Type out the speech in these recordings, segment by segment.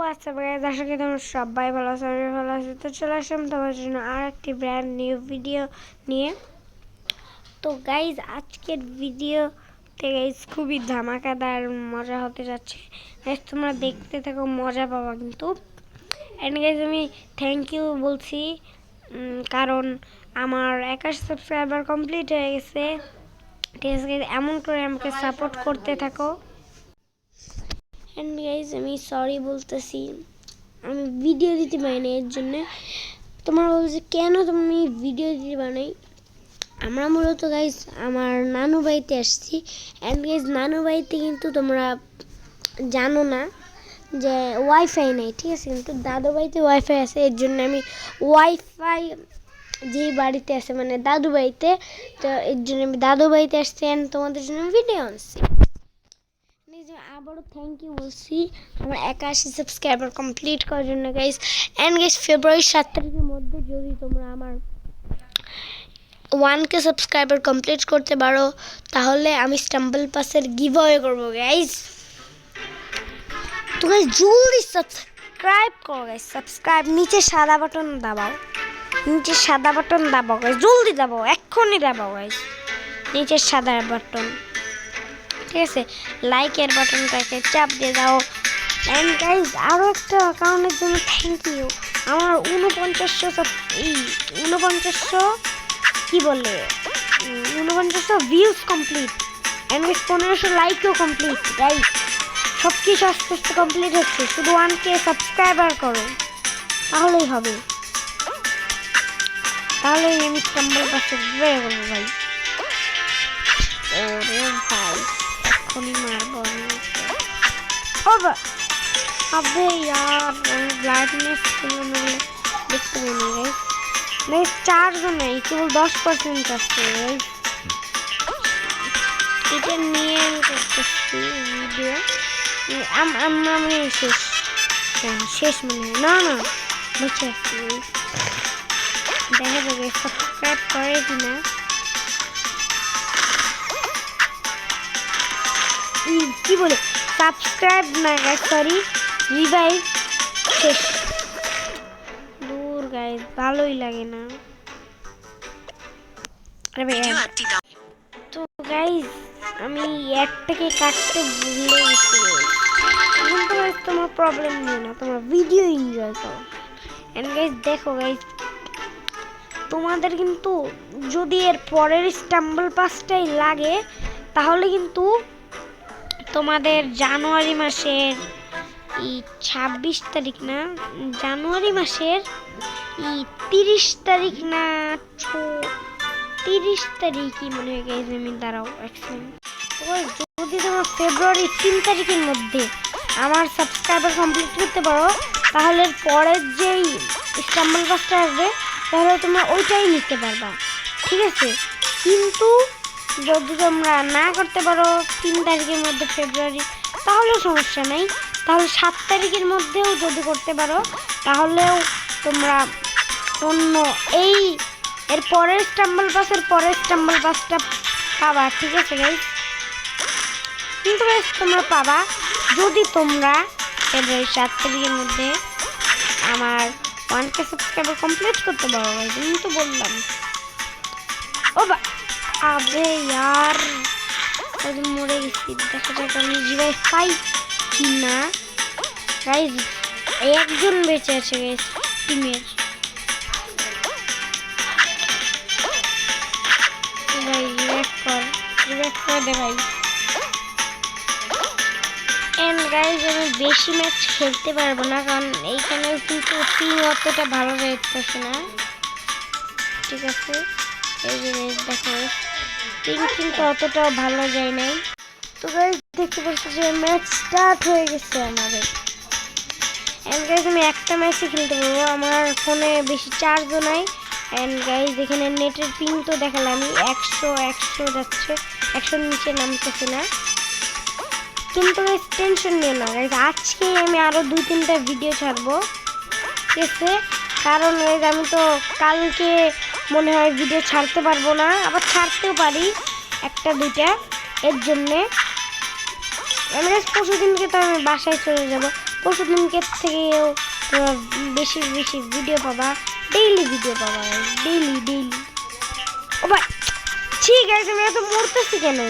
WhatsApp guys, আশা করি তোমরা সবাই ভালো আছো। আমি ভালো আছি। তো চলে আসলাম তোমার জন্য আর একটি ব্র্যান্ড নিউ ভিডিও নিয়ে। তো গাইজ আজকের ভিডিওতে গাইজ খুবই ধামাকাদার মজা হতে যাচ্ছে। গাইজ তোমরা দেখতে থাকো, মজা পাবা কিন্তু। অ্যান্ড গাইজ আমি থ্যাংক ইউ বলছি, কারণ আমার 21 সাবস্ক্রাইবার কমপ্লিট হয়ে গেছে। ঠিক আছে গাইজ, এমন করে আমাকে সাপোর্ট করতে থাকো। অ্যান্ড গাইজ আমি সরি বলতেছি, আমি ভিডিও দিতে পারি না। এর জন্য তোমরা বলছো কেন তুমি ভিডিও দিতে পারো। আমরা মূলত গাইজ আমার নানু বাড়িতে আসছি। অ্যান্ড গাইজ নানু বাড়িতে কিন্তু তোমরা জানো না যে ওয়াইফাই নেই, ঠিক আছে, কিন্তু দাদু বাড়িতে ওয়াইফাই আছে। এর জন্য আমি ওয়াইফাই যেই বাড়িতে আছে মানে দাদু বাড়িতে, তো এর জন্য আমি দাদু বাড়িতে আসছি অ্যান্ড তোমাদের জন্য ভিডিও আনছি। আবারও থ্যাংক ইউ বলছি আমার 81 সাবস্ক্রাইবার কমপ্লিট করার জন্য গাইজ। অ্যান্ড গাইজ ফেব্রুয়ারি 7 তারিখের মধ্যে যদি তোমরা আমার 1K সাবস্ক্রাইবার কমপ্লিট করতে পারো, তাহলে আমি স্টাম্বল পাসের গিভঅ্যাওয়ে করবো গাইজ। তো গাইজ জলদি সাবস্ক্রাইব করো গাইজ, সাবস্ক্রাইব, নিচে সাদা বাটন দাবাও, নিচে সাদা বাটন দাবাও গাইজ, জলদি দাবাও, এক্ষুনি দাবাও গাইজ নিচের সাদা বাটন, ঠিক আছে। লাইকের বাটনটাকে চাপ দিয়ে দাও। অ্যান্ড গাইজ আরও একটা অ্যাকাউন্টের জন্য থ্যাংক ইউ। আমার 4900 কি বলে 4900 ভিউজ কমপ্লিট, অ্যান্ড 1500 লাইকও কমপ্লিট গাইজ। সব কিছু আস্তে আস্তে কমপ্লিট হচ্ছে, শুধু 1K সাবস্ক্রাইবার করো, তাহলেই হবে। তাহলেই আমি স্টাম্বল পাসে বের করবো ভাই। ওরে ভাই এখনই মারবো আমি। আবে ইয়ার ব্লাইন্ডনেস ছিল, নাহলে দেখতে পাইনি গাইজ। গাইজ 4 জনেই কেবল 10% আসছে গাইজ। এটা নিয়ে আমি করতেছি ভিডিও। আমি শেষ মনে হয় না বুঝে আসছি। দেখা যাবে সাবস্ক্রাইব করে কিনা। কি বলে সাবস্ক্রাইব না গাইজ, সরি, রিভাইভ শেষ। দূর গাইজ, ভালোই লাগে না। তো গাইজ আমি অ্যাডটাকে কাটতে ভুলে গেছি। কিন্তু গাইজ তোমার প্রবলেম নেই না, তোমার ভিডিও এনজয় করো। এন্ড গাইজ দেখো গাইজ, তোমাদের কিন্তু যদি এর পরের স্টাম্বল পাসটাই লাগে, তাহলে কিন্তু তোমাদের জানুয়ারি মাসের 26 তারিখ না, জানুয়ারি মাসের 30 তারিখ না 30 তারিখই মনে হয় গাইজ। আমি দাঁড়াও এক সেকেন্ড। যদি তোমার ফেব্রুয়ারি 3 তারিখের মধ্যে আমার সাবস্ক্রাইবার কমপ্লিট করতে পারো, তাহলে পরের যেই স্টাম্বল পাসটা আসবে, তাহলে তোমরা ওইটাই নিতে পারবা, ঠিক আছে। কিন্তু যদি তোমরা না করতে পারো 3 তারিখের মধ্যে ফেব্রুয়ারি, তাহলেও সমস্যা নেই। তাহলে 7 তারিখের মধ্যেও যদি করতে পারো, তাহলেও তোমরা অন্য এর পরের স্টাম্বল পাসটা পাবা, ঠিক আছে গাইজ। কিন্তু গাইজ তোমরা পাবা যদি তোমরা ফেব্রুয়ারি 7 তারিখের মধ্যে আমার 1K সাবস্ক্রাইবার কমপ্লিট করতে পারো গাইজ। আমি তো বললাম। আবে ইয়ার মরে গেছি। দেখা যাক আমি রিভাইভ পাই কি না গাইজ। একজন বেঁচে আছে গাইজ টিমের। ভাই রিভাইভ কর দে ভাই। এন্ড গাইজ আমি বেশি ম্যাচ খেলতে পারবো না, কারণ এইখানে কিন্তু টিম অতটা ভালো যাইতেছে না, ঠিক আছে। এই যে দেখো টিম কিন্তু অতটাও ভালো যায় নাই। তো গাইজ দেখতে পাচ্ছি যে ম্যাচ স্টার্ট হয়ে গেছে আমাদের। এন্ড গাইজ আমি একটা ম্যাচই খেলতে পারবো, আমার ফোনে বেশি চার্জও নাই। এন্ড গাইজ এখানে নেটের পিং তো দেখালাম, আমি 100 যাচ্ছে, 100 নিচে নামতেছে না। কিন্তু গাইজ টেনশন নিও না গাইজ, আজকে আমি আরও 2-3টা ভিডিও ছাড়বো, ঠিক আছে। কারণ গাইজ আমি তো কালকে মনে হয় ভিডিও ছাড়তে পারবো না, আবার ছাড়তেও পারি 1-2টা। এর জন্যে আমি পরশু দিনকে তো আমি বাসায় চলে যাব, পরশু দিনকে থেকেও তোমরা বেশি বেশি ভিডিও পাবা, ডেইলি ভিডিও পাবা, ডেইলি ডেইলি। ও ভাই ঠিক আছে, আমি এত মরতেছি কেন?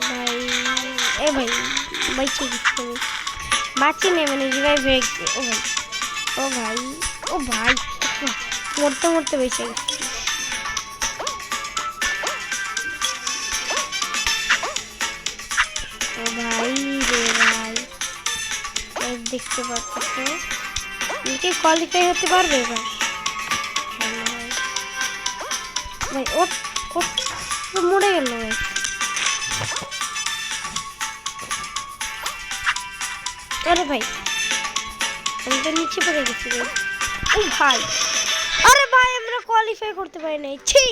ভাই এ ভাই বাইচে গেছি, বাঁচি নেই মানে রিভাইভ হয়ে গেছে। ও ভাই ও ভাই মরতে মরতে বেঁচে গেছি। ও ভাই রে ভাই, দেখতে পাচ্ছ কি কোয়ালিফাই হতে পারবে এবার? ভাই ও মরে গেল ভাই। আরে ভাই আমি তো নিচে পড়ে গেছি ভাই। ও ভাই আরে ভাই আমরা কোয়ালিফাই করতে পারি নাই, ছি।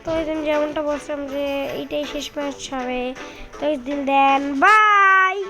তো আমি যেমনটা বলছিলাম যে এইটাই শেষ ম্যাচ হবে, তো দিন দেন বাই।